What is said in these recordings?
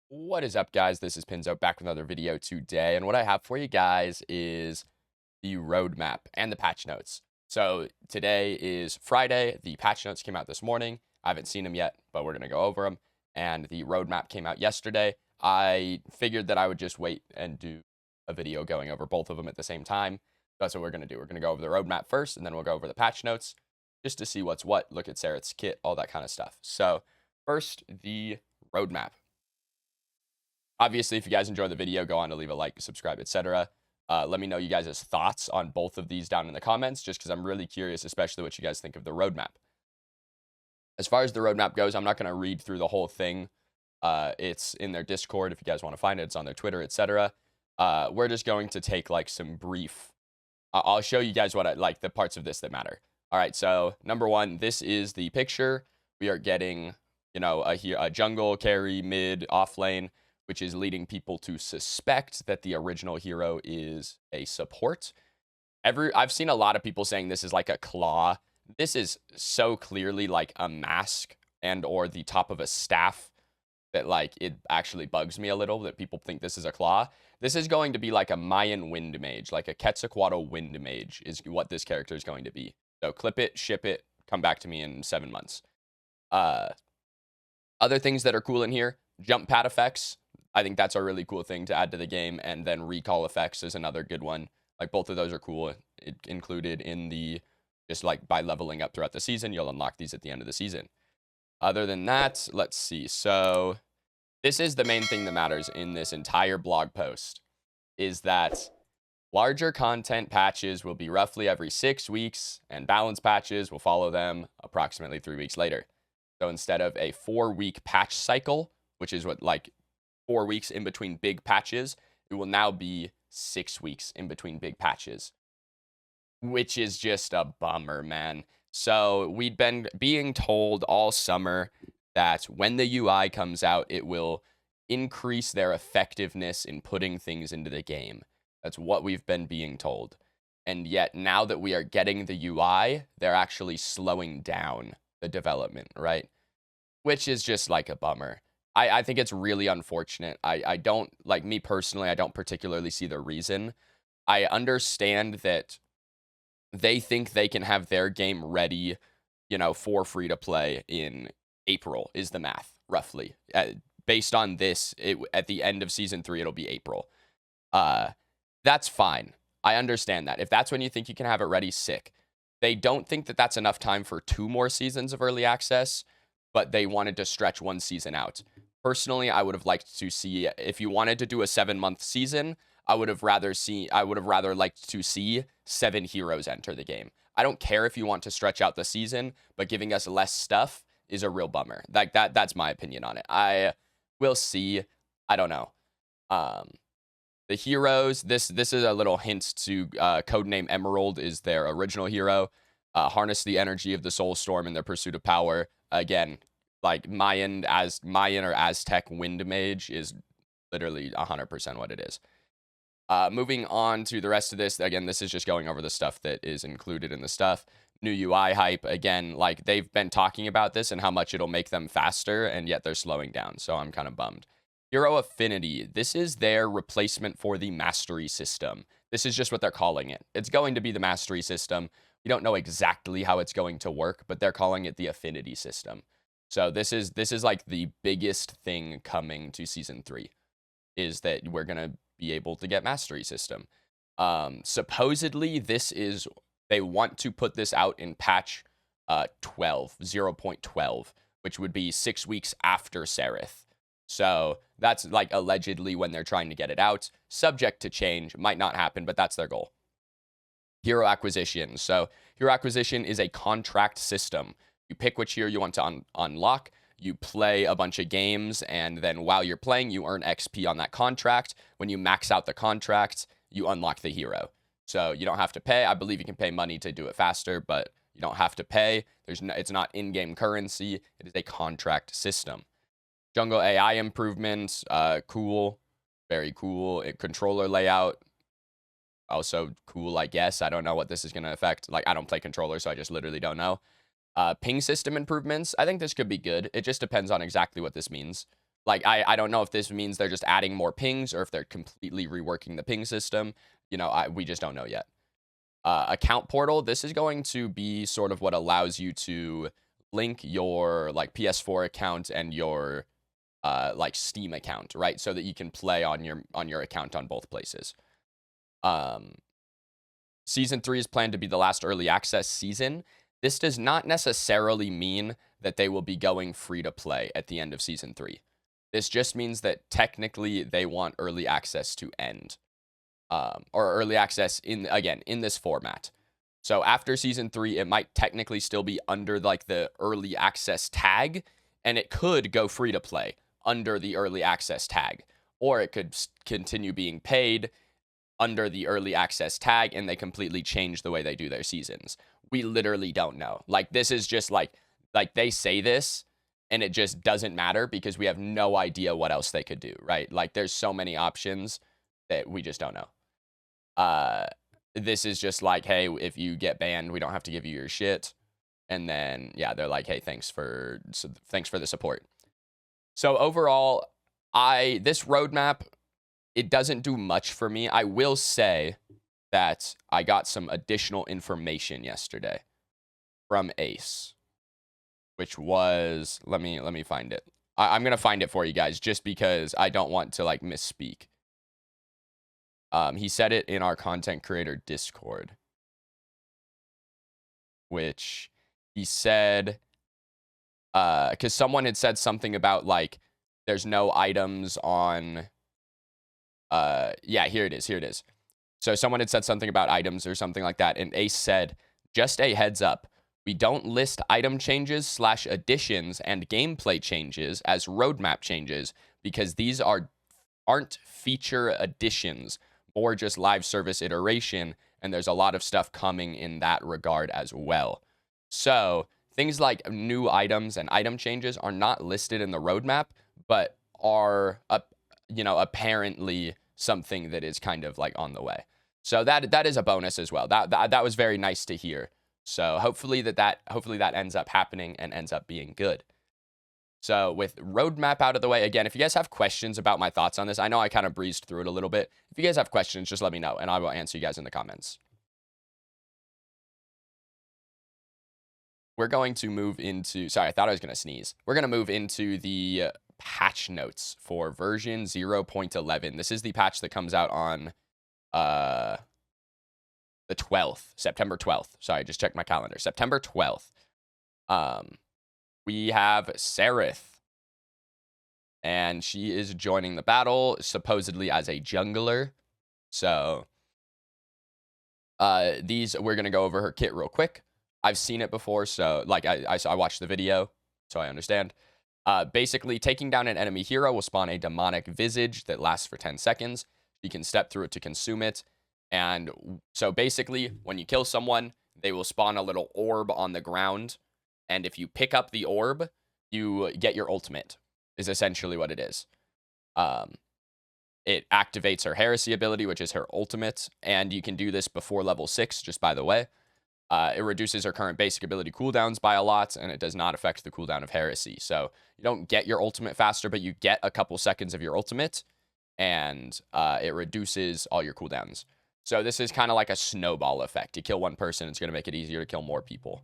What is up, guys? This is Pinzo back with another video today, and what I have for you guys is the roadmap and the patch notes. So today is Friday. The patch notes came out this morning. I haven't seen them yet, but we're gonna go over them. And the roadmap came out yesterday. I figured that I would just wait and do a video going over both of them at the same time. That's what we're gonna do. We're gonna go over the roadmap first, and then we'll go over the patch notes just to see what's what, look at Sareth's kit, all that kind of stuff. So first, the roadmap. Obviously, if you guys enjoy the video, go on to leave a like, subscribe, etc. Let me know you guys' thoughts on both of these down in the comments, just because I'm really curious, especially what you guys think of the roadmap. As far as the roadmap goes, I'm not going to read through the whole thing. It's in their Discord if you guys want to find it. It's on their Twitter, etc. We're just going to take like some brief. I'll show you guys what I like the parts of this that matter. All right, so number one, this is the picture. We are getting, a jungle carry mid off lane, which is leading people to suspect that the original hero is a support. I've seen a lot of people saying this is like a claw. This is so clearly like a mask and or the top of a staff that like it actually bugs me a little that people think this is a claw. This is going to be like a Mayan wind mage, like a Quetzalcoatl wind mage is what this character is going to be. So clip it, ship it, come back to me in 7 months. Other things that are cool in here, jump pad effects. I think that's a really cool thing to add to the game. And then recall effects is another good one. Like both of those are cool. It included in the, just like by leveling up throughout the season, you'll unlock these at the end of the season. Other than that, let's see. So this is the main thing that matters in this entire blog post is that larger content patches will be roughly every 6 weeks and balance patches will follow them approximately 3 weeks later. So instead of a 4-week patch cycle, which is what like 4 weeks in between big patches, it will now be 6 weeks in between big patches, which is just a bummer, man. So we'd been being told all summer that when the UI comes out, it will increase their effectiveness in putting things into the game. That's what we've been being told. And yet now that we are getting the UI, they're actually slowing down the development, right? Which is just like a bummer. I think it's really unfortunate. I don't, like me personally, I don't particularly see the reason. I understand that they think they can have their game ready, for free to play in April is the math, roughly. Based on this, at the end of season 3, it'll be April. That's fine. I understand that. If that's when you think you can have it ready, sick. They don't think that that's enough time for 2 more seasons of early access, but they wanted to stretch 1 season out. Personally, I would have liked to see, if you wanted to do a 7-month season, I would have rather liked to see 7 heroes enter the game. I don't care if you want to stretch out the season, but giving us less stuff is a real bummer. Like that's my opinion on it. We'll see. I don't know. The heroes, this is a little hint to codename Emerald is their original hero. Harness the energy of the soul storm in their pursuit of power. Again, like Mayan or Aztec wind mage is literally 100% what it is. Moving on to the rest of this, again, this is just going over the stuff that is included in the stuff. New UI hype, again, like they've been talking about this and how much it'll make them faster, and yet they're slowing down, so I'm kind of bummed. Hero Affinity, this is their replacement for the Mastery system. This is just what they're calling it. It's going to be the Mastery system. We don't know exactly how it's going to work, but they're calling it the Affinity system. So this is like the biggest thing coming to season 3 is that we're going to be able to get Mastery system. Supposedly they want to put this out in patch 0.12, which would be 6 weeks after Sereth. So that's like allegedly when they're trying to get it out. Subject to change, might not happen, but that's their goal. Hero acquisition. So hero acquisition is a contract system. You pick which hero you want to unlock. You play a bunch of games, and then while you're playing, you earn XP on that contract. When you max out the contract, you unlock the hero. So you don't have to pay. I believe you can pay money to do it faster, but you don't have to pay. It's not in-game currency. It is a contract system. Jungle AI improvements, cool, very cool. Controller layout, also cool, I guess. I don't know what this is going to affect. Like, I don't play controller, so I just literally don't know. Ping system improvements, I think this could be good. It just depends on exactly what this means. Like, I don't know if this means they're just adding more pings or if they're completely reworking the ping system. You know, we just don't know yet. Account portal, this is going to be sort of what allows you to link your like PS4 account and your like Steam account, right? So that you can play on your account on both places. Season 3 is planned to be the last early access season. This does not necessarily mean that they will be going free to play at the end of Season 3. This just means that technically they want early access to end. Or early access in this format. So after Season 3, it might technically still be under like the early access tag, and it could go free to play under the early access tag. Or it could continue being paid under the early access tag, and they completely change the way they do their seasons. We literally don't know. Like, this is just like they say this, and it just doesn't matter because we have no idea what else they could do, right? Like, there's so many options that we just don't know. This is just like, hey, if you get banned, we don't have to give you your shit. And then, yeah, they're like, hey, thanks for the support. So overall, this roadmap, it doesn't do much for me. I will say that I got some additional information yesterday from Ace, which was, let me find it. I'm going to find it for you guys just because I don't want to like misspeak. He said it in our content creator Discord, which he said, because someone had said something about like, there's no items on, yeah, here it is. So someone had said something about items or something like that, and Ace said, just a heads up, we don't list item changes / additions and gameplay changes as roadmap changes because these aren't feature additions or just live service iteration, and there's a lot of stuff coming in that regard as well. So things like new items and item changes are not listed in the roadmap, but are apparently something that is kind of like on the way. So that is a bonus as well. That was very nice to hear. So hopefully that ends up happening and ends up being good. So with roadmap out of the way, again, if you guys have questions about my thoughts on this, I know I kind of breezed through it a little bit. If you guys have questions, just let me know, and I will answer you guys in the comments. We're going to move into, sorry, I thought I was going to sneeze. We're going to move into the patch notes for version 0.11. This is the patch that comes out on the 12th, September 12th. Sorry, just checked my calendar. September 12th. We have Seraph, and she is joining the battle supposedly as a jungler. So we're gonna go over her kit real quick. I've seen it before, so like I watched the video, so I understand. Basically, taking down an enemy hero will spawn a demonic visage that lasts for 10 seconds. You can step through it to consume it. And so basically, when you kill someone, they will spawn a little orb on the ground. And if you pick up the orb, you get your ultimate, is essentially what it is. It activates her heresy ability, which is her ultimate. And you can do this before level 6, just by the way. It reduces her current basic ability cooldowns by a lot, and it does not affect the cooldown of heresy. So you don't get your ultimate faster, but you get a couple seconds of your ultimate, and it reduces all your cooldowns. So this is kind of like a snowball effect. You kill one person, it's going to make it easier to kill more people.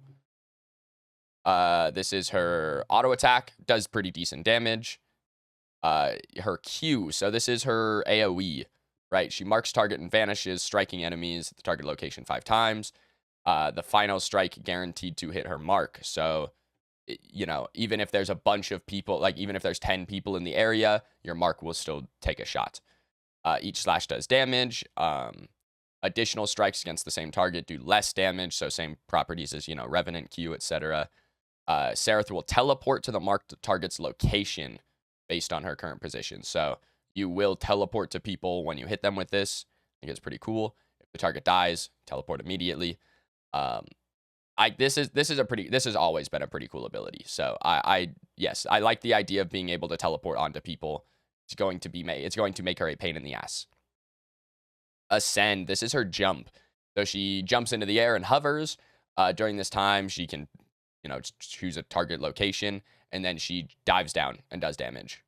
This is her auto attack, does pretty decent damage. Her Q, so this is her AoE, right? She marks target and vanishes, striking enemies at the target location 5 times. The final strike guaranteed to hit her mark. So, even if there's a bunch of people, like even if there's 10 people in the area, your mark will still take a shot. Each slash does damage. Additional strikes against the same target do less damage, so same properties as, Revenant, Q, etc. Seraph will teleport to the marked target's location based on her current position. So you will teleport to people when you hit them with this. I think it's pretty cool. If the target dies, teleport immediately. This has always been a pretty cool ability. So yes, I like the idea of being able to teleport onto people. It's going to make her a pain in the ass. Ascend, this is her jump. So she jumps into the air and hovers. During this time, she can, choose a target location, and then she dives down and does damage.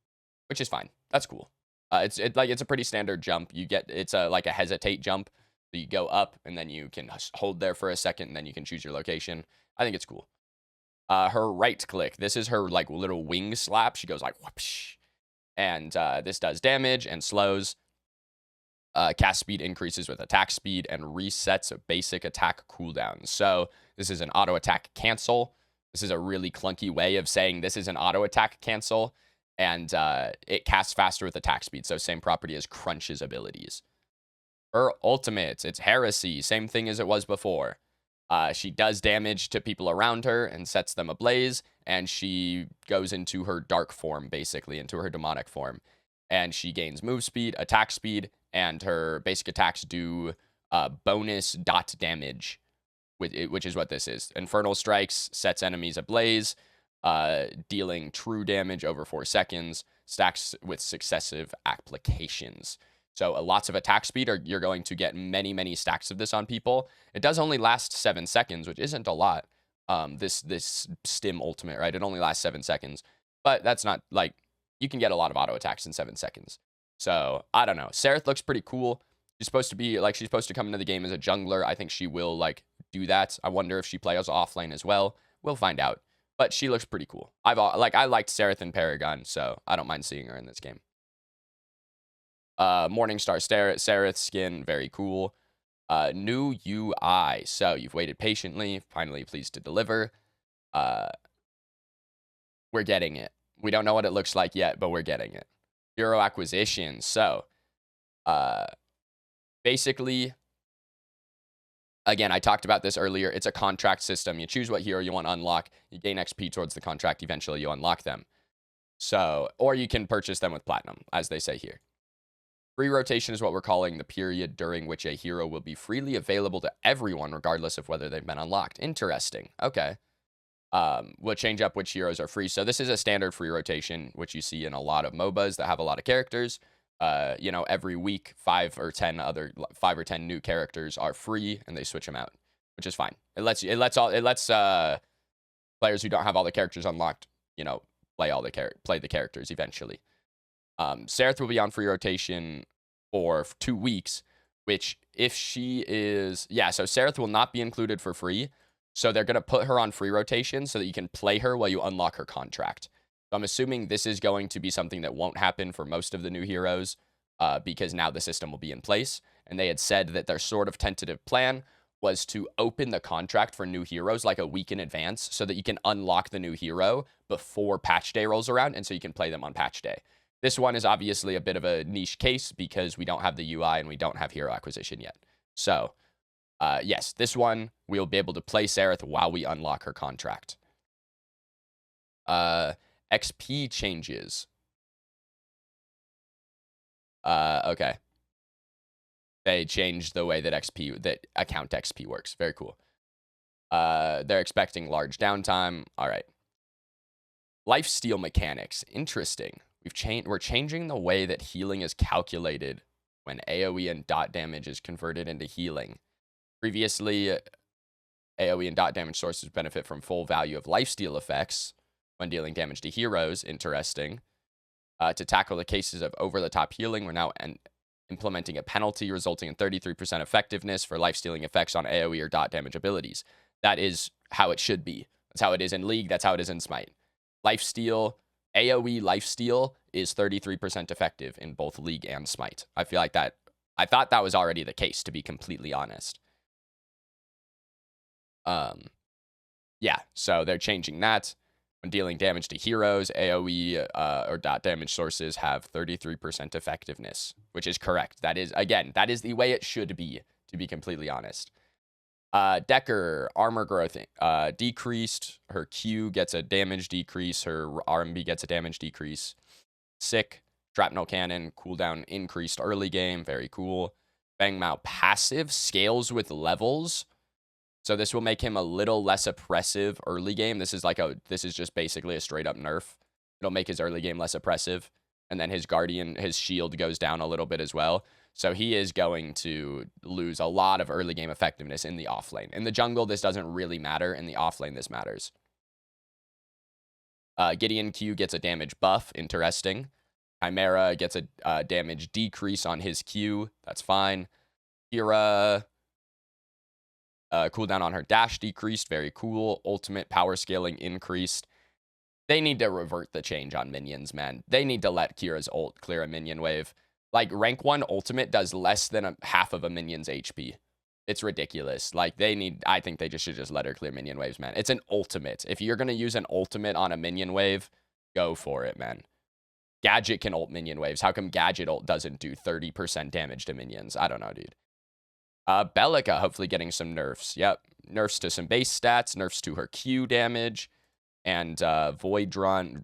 which is fine. That's cool. It's a pretty standard jump. It's like a hesitate jump. So you go up and then you can hold there for a second and then you can choose your location. I think it's cool. Her right click. This is her like little wing slap. She goes like whoosh, and this does damage and slows. Cast speed increases with attack speed and resets a basic attack cooldown. So this is an auto attack cancel. This is a really clunky way of saying this is an auto attack cancel, and it casts faster with attack speed. So same property as Crunch's abilities. Her ultimate, it's Heresy, same thing as it was before. She does damage to people around her and sets them ablaze, and she goes into her dark form, basically, into her demonic form. And she gains move speed, attack speed, and her basic attacks do bonus dot damage, which is what this is. Infernal Strikes sets enemies ablaze, dealing true damage over 4 seconds, stacks with successive applications. So lots of attack speed, you're going to get many, many stacks of this on people. It does only last 7 seconds, which isn't a lot. This stim ultimate, right? It only lasts 7 seconds. But that's not, like, you can get a lot of auto attacks in 7 seconds. So, I don't know. Sereth looks pretty cool. She's supposed to come into the game as a jungler. I think she will, like, do that. I wonder if she plays offlane as well. We'll find out. But she looks pretty cool. I liked Sereth in Paragon, so I don't mind seeing her in this game. Morningstar Sereth skin, very cool. New UI. So you've waited patiently, finally pleased to deliver. We're getting it. We don't know what it looks like yet, but we're getting it. Hero acquisition. So, basically, again, I talked about this earlier. It's a contract system. You choose what hero you want to unlock. You gain XP towards the contract. Eventually, you unlock them. So, or you can purchase them with platinum, as they say here. Free rotation is what we're calling the period during which a hero will be freely available to everyone, regardless of whether they've been unlocked. Interesting. Okay. We'll change up which heroes are free. So this is a standard free rotation, which you see in a lot of MOBAs that have a lot of characters. Every week, 5 or 10 new characters are free, and they switch them out, which is fine. It lets players who don't have all the characters unlocked, play the characters eventually. Sereth will be on free rotation for 2 weeks, which if she is, so Sereth will not be included for free. So they're going to put her on free rotation so that you can play her while you unlock her contract. So I'm assuming this is going to be something that won't happen for most of the new heroes because now the system will be in place. And they had said that their sort of tentative plan was to open the contract for new heroes like a week in advance so that you can unlock the new hero before patch day rolls around and so you can play them on patch day. This one is obviously a bit of a niche case because we don't have the UI and we don't have hero acquisition yet. So, yes, this one, we'll be able to play Sereth while we unlock her contract. XP changes. Okay. They changed the way that account XP works. Very cool. They're expecting large downtime. All right. Lifesteal mechanics. Interesting. We're changing the way that healing is calculated when AoE and dot damage is converted into healing. Previously, AoE and dot damage sources benefit from full value of lifesteal effects when dealing damage to heroes. Interesting. To tackle the cases of over-the-top healing, we're now implementing a penalty resulting in 33% effectiveness for lifestealing effects on AoE or dot damage abilities. That is how it should be. That's how it is in League. That's how it is in Smite. AoE lifesteal is 33% effective in both League and Smite. I thought that was already the case, to be completely honest. So they're changing that. When dealing damage to heroes, AoE or dot damage sources have 33% effectiveness, which is correct. That is the way it should be, to be completely honest. Decker, armor growth decreased. Her Q gets a damage decrease. Her RMB gets a damage decrease. Sick. Shrapnel cannon, cooldown increased early game. Very cool. Bang Mao passive scales with levels. So this will make him a little less oppressive early game. This is just basically a straight up nerf. It'll make his early game less oppressive. And then his shield goes down a little bit as well. So he is going to lose a lot of early game effectiveness in the offlane. In the jungle, this doesn't really matter. In the offlane, this matters. Gideon Q gets a damage buff. Interesting. Chimera gets a damage decrease on his Q. That's fine. Kira, cooldown on her dash decreased. Very cool. Ultimate power scaling increased. They need to revert the change on minions, man. They need to let Kira's ult clear a minion wave. Like, rank 1 ultimate does less than half of a minion's HP. It's ridiculous. Like, I think they should just let her clear minion waves, man. It's an ultimate. If you're going to use an ultimate on a minion wave, go for it, man. Gadget can ult minion waves. How come Gadget ult doesn't do 30% damage to minions? I don't know, dude. Bellica, hopefully getting some nerfs. Yep. Nerfs to some base stats. Nerfs to her Q damage. And Void Drone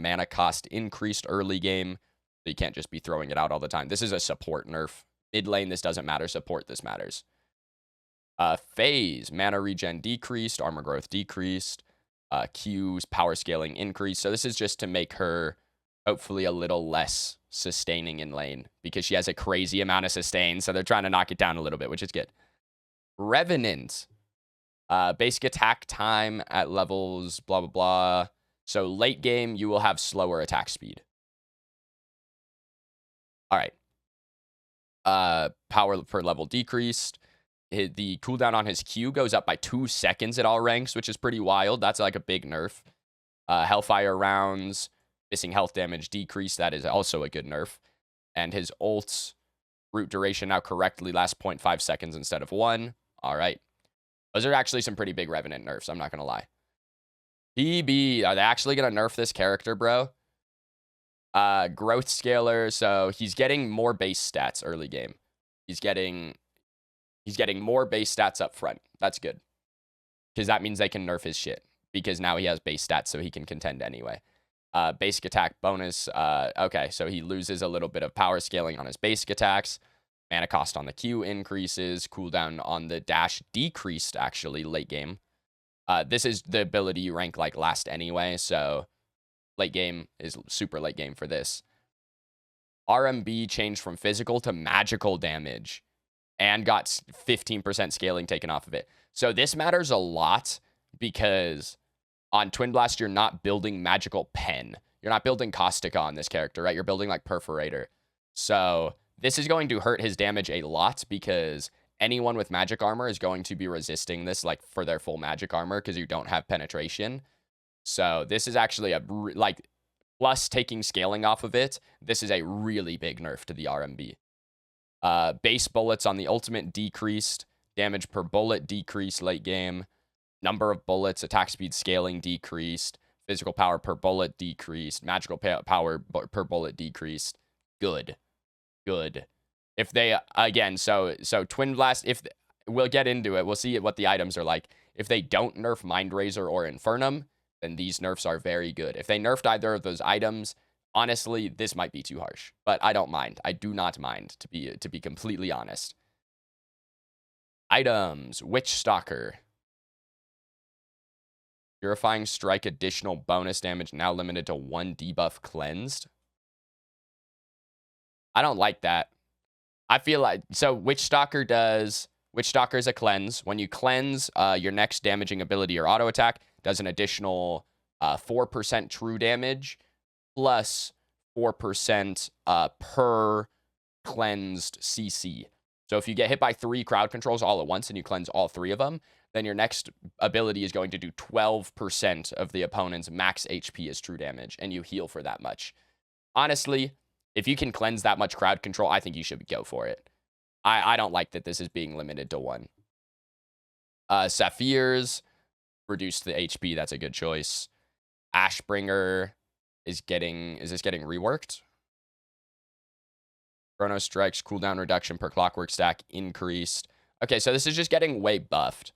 mana cost increased early game. So you can't just be throwing it out all the time. This is a support nerf. Mid lane, this doesn't matter. Support, this matters. Phase, mana regen decreased. Armor growth decreased. Q's power scaling increased. So this is just to make her hopefully a little less sustaining in lane. Because she has a crazy amount of sustain. So they're trying to knock it down a little bit, which is good. Revenant. Basic attack time at levels, blah, blah, blah. So late game, you will have slower attack speed. All right. Power per level decreased. The cooldown on his Q goes up by 2 seconds at all ranks, which is pretty wild. That's like a big nerf. Hellfire rounds, missing health damage decreased. That is also a good nerf. And his ult root duration now correctly lasts 0.5 seconds instead of 1. All right. Those are actually some pretty big Revenant nerfs, I'm not going to lie. PB, are they actually going to nerf this character, bro? Growth scaler, so he's getting more base stats early game. He's getting more base stats up front. That's good. Because that means they can nerf his shit. Because now he has base stats, so he can contend anyway. Basic attack bonus. Okay, so he loses a little bit of power scaling on his basic attacks. Mana cost on the Q increases. Cooldown on the dash decreased, actually, late game. This is the ability you rank like last anyway, so late game is super late game for this. RMB changed from physical to magical damage and got 15% scaling taken off of it. So this matters a lot because on Twin Blast, you're not building magical pen. You're not building Caustica on this character, right? You're building like Perforator. So this is going to hurt his damage a lot because anyone with magic armor is going to be resisting this like for their full magic armor because you don't have penetration. So this is actually like plus taking scaling off of it. This is a really big nerf to the RMB. Base bullets on the ultimate decreased. Damage per bullet decreased late game. Number of bullets, attack speed scaling decreased. Physical power per bullet decreased. Magical power per bullet decreased. Good. If they, again, so Twin Blast, we'll get into it. We'll see what the items are like. If they don't nerf Mind Razor or Infernum, then these nerfs are very good. If they nerfed either of those items, honestly, this might be too harsh. But I don't mind. I do not mind, to be completely honest. Items. Witch Stalker. Purifying Strike additional bonus damage now limited to 1 debuff cleansed. I don't like that. I feel like, so Witch Stalker is a cleanse. When you cleanse, your next damaging ability or auto attack does an additional 4% true damage plus 4% per cleansed CC. So if you get hit by 3 crowd controls all at once and you cleanse all 3 of them, then your next ability is going to do 12% of the opponent's max HP as true damage, and you heal for that much. Honestly, if you can cleanse that much crowd control, I think you should go for it. I don't like that this is being limited to 1. Sapphires, reduce the HP. That's a good choice. Ashbringer is this getting reworked? Chrono Strikes, cooldown reduction per clockwork stack increased. Okay, so this is just getting way buffed.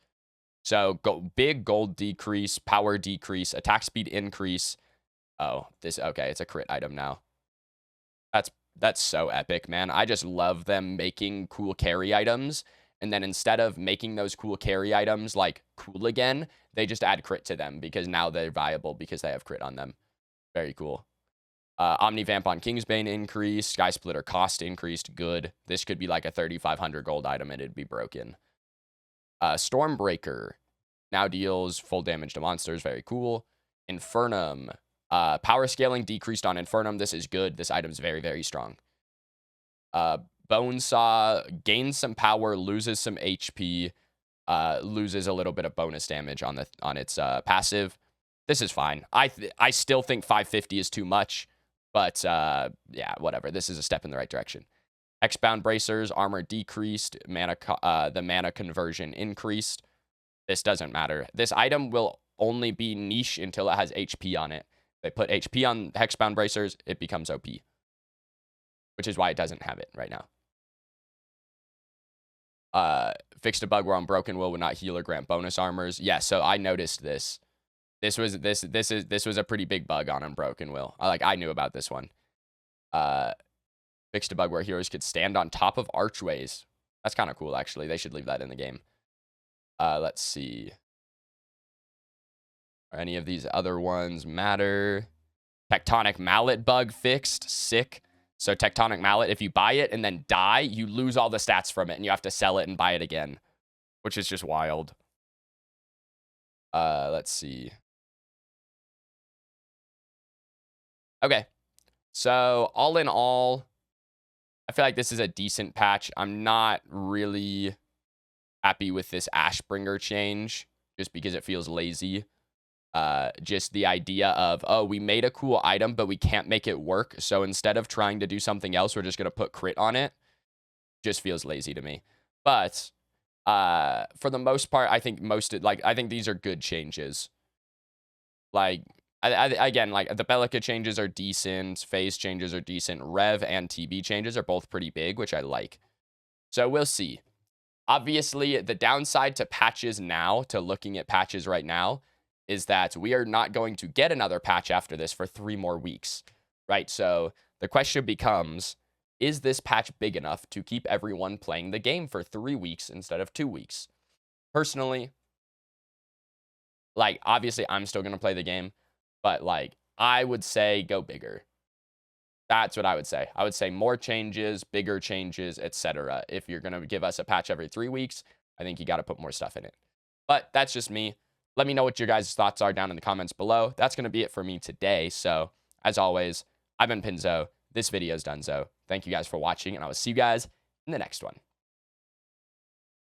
So big gold decrease, power decrease, attack speed increase. Oh, okay, it's a crit item now. That's so epic, man. I just love them making cool carry items. And then instead of making those cool carry items like cool again, they just add crit to them because now they're viable because they have crit on them. Very cool. Omnivamp on Kingsbane increased. Sky Splitter cost increased. Good. This could be like a 3,500 gold item and it'd be broken. Stormbreaker now deals full damage to monsters. Very cool. Infernum. Power scaling decreased on Infernum. This is good. This item's very, very strong. Bone Saw gains some power, loses some HP, loses a little bit of bonus damage on its passive. This is fine. I still think 550 is too much, but yeah, whatever. This is a step in the right direction. X-Bound Bracers, armor decreased, the mana conversion increased. This doesn't matter. This item will only be niche until it has HP on it. They put HP on Hexbound Bracers, it becomes OP, which is why it doesn't have it right now. Fixed a bug where on Broken Will would not heal or grant bonus armors. Yeah, so I noticed this. This was a pretty big bug on Unbroken Will. I knew about this one. Fixed a bug where heroes could stand on top of archways. That's kind of cool, actually. They should leave that in the game. Let's see. Are any of these other ones matter? Tectonic Mallet bug fixed. Sick. So Tectonic Mallet, if you buy it and then die, you lose all the stats from it, and you have to sell it and buy it again, which is just wild. Let's see. Okay. So all in all, I feel like this is a decent patch. I'm not really happy with this Ashbringer change just because it feels lazy. Just the idea of, oh, we made a cool item, but we can't make it work. So instead of trying to do something else, we're just going to put crit on it. Just feels lazy to me. But for the most part, I think I think these are good changes. Again, the Bellica changes are decent. Phase changes are decent. Rev and TB changes are both pretty big, which I like. So we'll see. Obviously, the downside to patches now, to looking at patches right now, is that we are not going to get another patch after this for 3 more weeks, right? So the question becomes, is this patch big enough to keep everyone playing the game for 3 weeks instead of 2 weeks? Personally, obviously I'm still going to play the game, but I would say go bigger. That's what I would say. I would say more changes, bigger changes, etc. If you're going to give us a patch every 3 weeks, I think you got to put more stuff in it. But that's just me. Let me know what your guys' thoughts are down in the comments below. That's going to be it for me today. So, as always, I've been Pinzo. This video is Dunzo. Thank you guys for watching, and I will see you guys in the next one.